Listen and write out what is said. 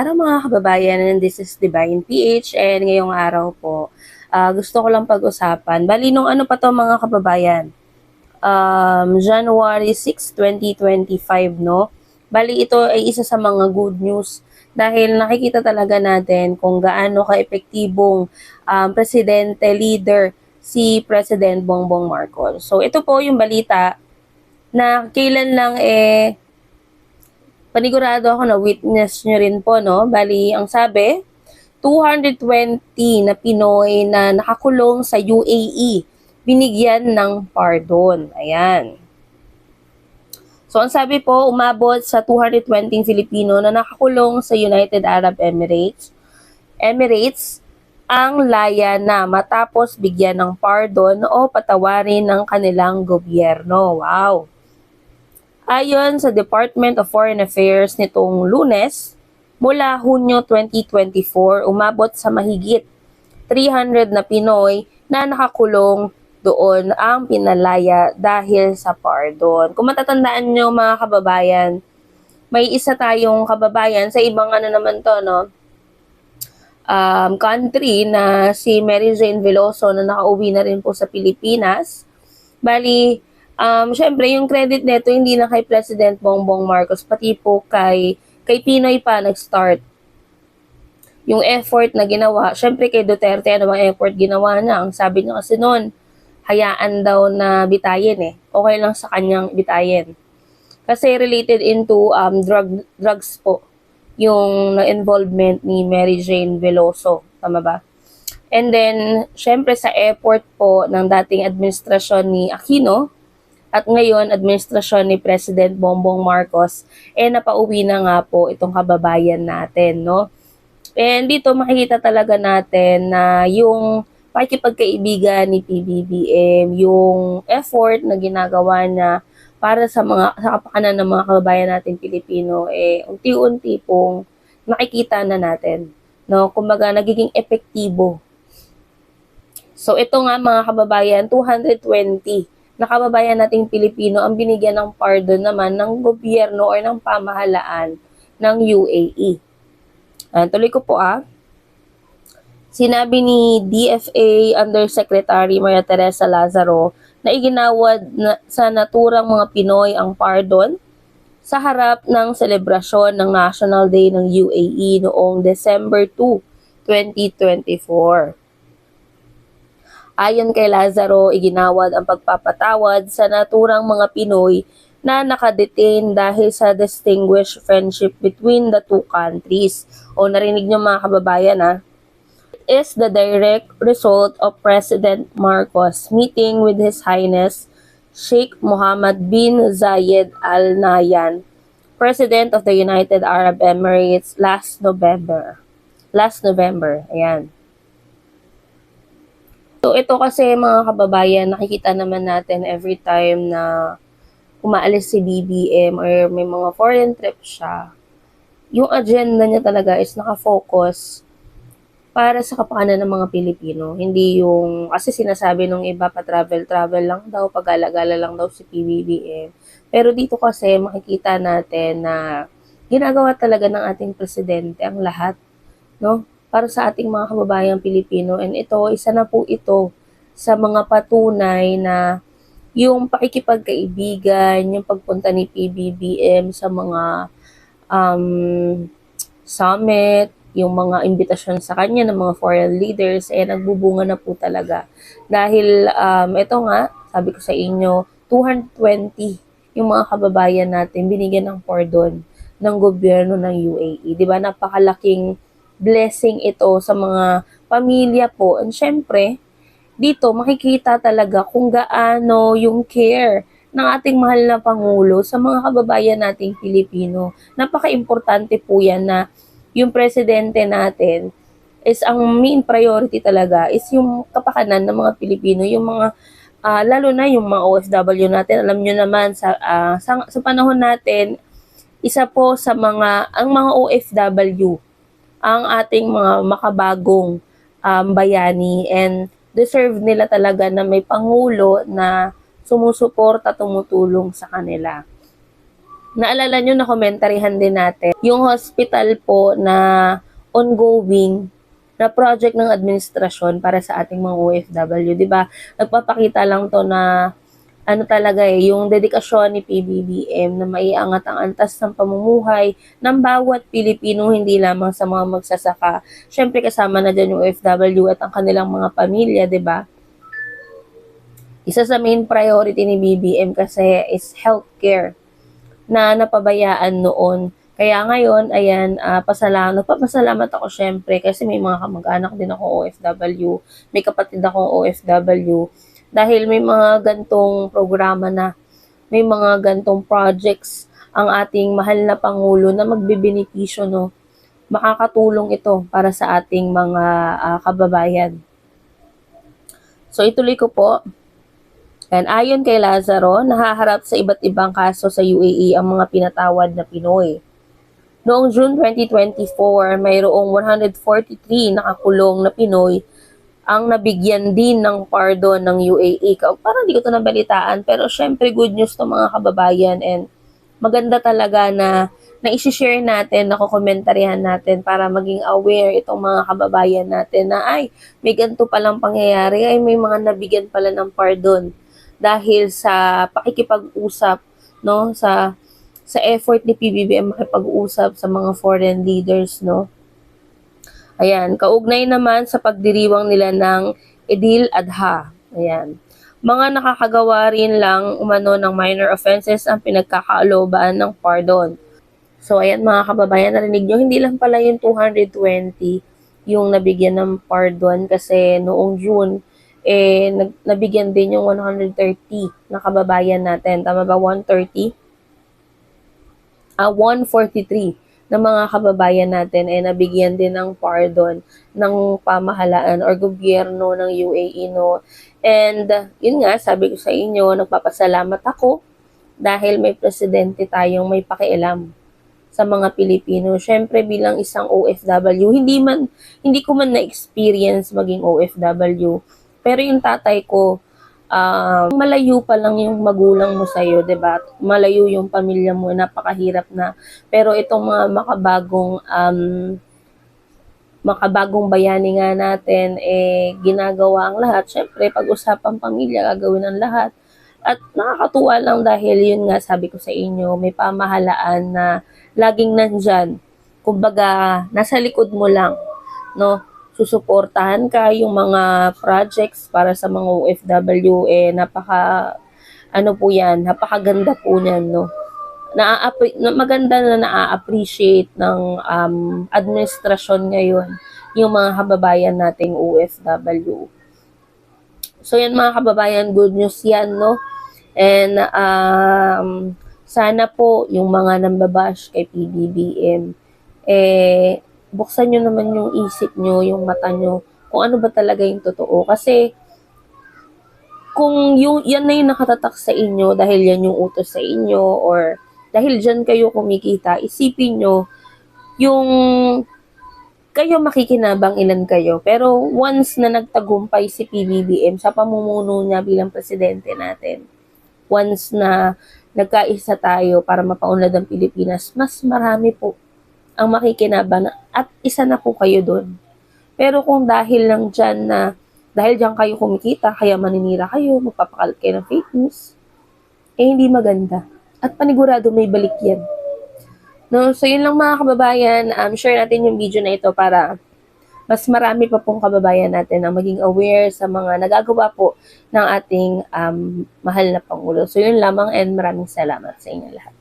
Araw mga kababayan, and this is Divine PH, and ngayong araw po, gusto ko lang pag-usapan. Bali, nung ano pa to mga kababayan? January 6, 2025, no? Bali, ito ay isa sa mga good news dahil nakikita talaga natin kung gaano ka-epektibong presidente, leader, si President Bongbong Marcos. So, ito po yung balita na kailan lang panigurado ako na witness nyo rin po, no? Bali, ang sabi, 220 na Pinoy na nakakulong sa UAE, binigyan ng pardon. Ayan. So, ang sabi po, umabot sa 220 Filipino na nakakulong sa United Arab Emirates ang laya na matapos bigyan ng pardon o patawarin ng kanilang gobyerno. Wow! Ayon sa Department of Foreign Affairs nitong Lunes, mula Hunyo 2024, umabot sa mahigit 300 na Pinoy na nakakulong doon ang pinalaya dahil sa pardon. Kung matatandaan nyo mga kababayan, may isa tayong kababayan sa ibang ano naman to, no? Country na si Mary Jane Veloso na nakauwi na rin po sa Pilipinas. Bali, syempre yung credit nito hindi na kay President Bongbong Marcos, pati po kay Pinoy pa nag-start. Yung effort na ginawa, syempre kay Duterte, ano bang effort ginawa niya? Ang sabi niya kasi noon, hayaan daw na bitayin Okay lang sa kanyang bitayin. Kasi related into drugs po yung involvement ni Mary Jane Veloso. Tama ba? And then, syempre sa effort po ng dating administrasyon ni Aquino at ngayon administrasyon ni President Bongbong Marcos, napauwi na nga po itong kababayan natin, no? And dito makikita talaga natin na yung pakikipagkaibigan ni PBBM, yung effort na ginagawa niya para sa kapakanan ng mga kababayan nating Pilipino, unti-unti pong nakikita na natin, no? Kumbaga nagiging epektibo. So ito nga mga kababayan, 220 na kababayan nating Pilipino ang binigyan ng pardon naman ng gobyerno o ng pamahalaan ng UAE. Tuloy ko po Sinabi ni DFA Undersecretary Maria Teresa Lazaro na iginawad sa naturang mga Pinoy ang pardon sa harap ng selebrasyon ng National Day ng UAE noong December 2, 2024. Ayon kay Lazaro, iginawad ang pagpapatawad sa naturang mga Pinoy na nakadetain dahil sa distinguished friendship between the two countries. O narinig niyo mga kababayan is the direct result of President Marcos meeting with His Highness Sheikh Mohammed bin Zayed Al Nahyan, President of the United Arab Emirates last November. Ayan. So ito kasi mga kababayan, nakikita naman natin every time na umaalis si BBM or may mga foreign trip siya, yung agenda niya talaga is nakafocus para sa kapakanan ng mga Pilipino. Hindi yung, kasi sinasabi nung iba pa travel lang daw, pag-alagala lang daw si PBBM. Pero dito kasi makikita natin na ginagawa talaga ng ating presidente ang lahat, no? Para sa ating mga kababayang Pilipino. And ito, isa na po ito sa mga patunay na yung pakikipagkaibigan, yung pagpunta ni PBBM sa mga summit, yung mga imbitasyon sa kanya ng mga foreign leaders, nagbubunga na po talaga. Dahil ito nga, sabi ko sa inyo, 220 yung mga kababayan natin binigyan ng pardon ng gobyerno ng UAE. Diba? Napakalaking blessing ito sa mga pamilya po. And syempre, dito makikita talaga kung gaano yung care ng ating mahal na Pangulo sa mga kababayan nating Pilipino. Napaka-importante po yan na yung presidente natin is ang main priority talaga is yung kapakanan ng mga Pilipino, yung mga lalo na yung mga OFW natin. Alam nyo naman sa panahon natin, isa po sa ang mga OFW ang ating mga makabagong bayani, and deserve nila talaga na may pangulo na sumusuporta, tumutulong sa kanila. Naalala nyo na komentarihan din natin yung hospital po na ongoing na project ng administrasyon para sa ating mga OFW, 'di ba? Nagpapakita lang 'to na ano talaga yung dedikasyon ni PBBM na maiangat ang antas ng pamumuhay ng bawat Pilipino, hindi lamang sa mga magsasaka. Syempre kasama na diyan yung OFW at ang kanilang mga pamilya, 'di ba? Isa sa main priority ni BBM kasi is healthcare na napabayaan noon. Kaya ngayon, ayan, nagpapasalamat ako syempre kasi may mga kamag-anak din ako OFW, may kapatid akong OFW, dahil may mga gantong programa na, may mga gantong projects ang ating mahal na Pangulo na magbibenepisyo, no? Makakatulong ito para sa ating mga kababayan. So ituloy ko po. And ayon kay Lazaro, nahaharap sa iba't ibang kaso sa UAE ang mga pinatawad na Pinoy. Noong June 2024, mayroong 143 nakakulong na Pinoy ang nabigyan din ng pardon ng UAE. Parang hindi ko ito nabalitaan, pero syempre good news to mga kababayan, and maganda talaga na i-share natin, nakokomentarihan natin para maging aware itong mga kababayan natin na ay, may ganito palang pangyayari, ay may mga nabigyan pala ng pardon dahil sa pakikipag-usap, no, sa effort ni PBBM makipag-usap sa mga foreign leaders, no. Ayan, kaugnay naman sa pagdiriwang nila ng Idil Adha. Ayan. Mga nakakagawa rin lang umano ng minor offenses ang pinagkakaaloban ng pardon. So, ayan mga kababayan, narinig nyo, hindi lang pala yung 220 yung nabigyan ng pardon kasi noong June, nabigyan din yung 130 na kababayan natin. Tama ba? 130? 143 na mga kababayan natin nabigyan din ng pardon ng pamahalaan or gobyerno ng UAE, no? And yun nga, sabi ko sa inyo, nagpapasalamat ako dahil may presidente tayong may pakialam sa mga Pilipino. Syempre bilang isang OFW, hindi ko man na-experience maging OFW. Pero yung tatay ko, malayo pa lang yung magulang mo sa'yo, 'di ba? Malayo yung pamilya mo, napakahirap na. Pero itong mga makabagong bayani nga natin, ginagawa ang lahat. Syempre, pag-usapang pamilya, gagawin ang lahat. At nakakatuwa lang dahil yun nga, sabi ko sa inyo, may pamahalaan na laging nandyan. Kumbaga, nasa likod mo lang, no? Susuportahan ka yung mga projects para sa mga OFW, napakaganda po niyan, no? Maganda na na-appreciate ng administrasyon ngayon yung mga kababayan nating OFW. So yan mga kababayan, good news yan, no? And sana po yung mga nambabash kay PBBM, buksan nyo naman yung isip nyo, yung mata nyo, kung ano ba talaga yung totoo. Kasi, kung yan na yung nakatatak sa inyo, dahil yan yung utos sa inyo, or dahil dyan kayo kumikita, isipin nyo, yung kayo makikinabang ilan kayo. Pero once na nagtagumpay si PBBM sa pamumuno niya bilang presidente natin, once na nagkaisa tayo para mapaunlad ang Pilipinas, mas marami po ang makikinabang at isa na po kayo doon. Pero kung dahil dyan kayo kumikita, kaya maninira kayo, magpapakalat kayo ng fake news, hindi maganda. At panigurado may balik yan. No? So yun lang mga kababayan, share natin yung video na ito para mas marami pa pong kababayan natin ang maging aware sa mga nagagawa po ng ating mahal na Pangulo. So yun lamang, and maraming salamat sa inyo lahat.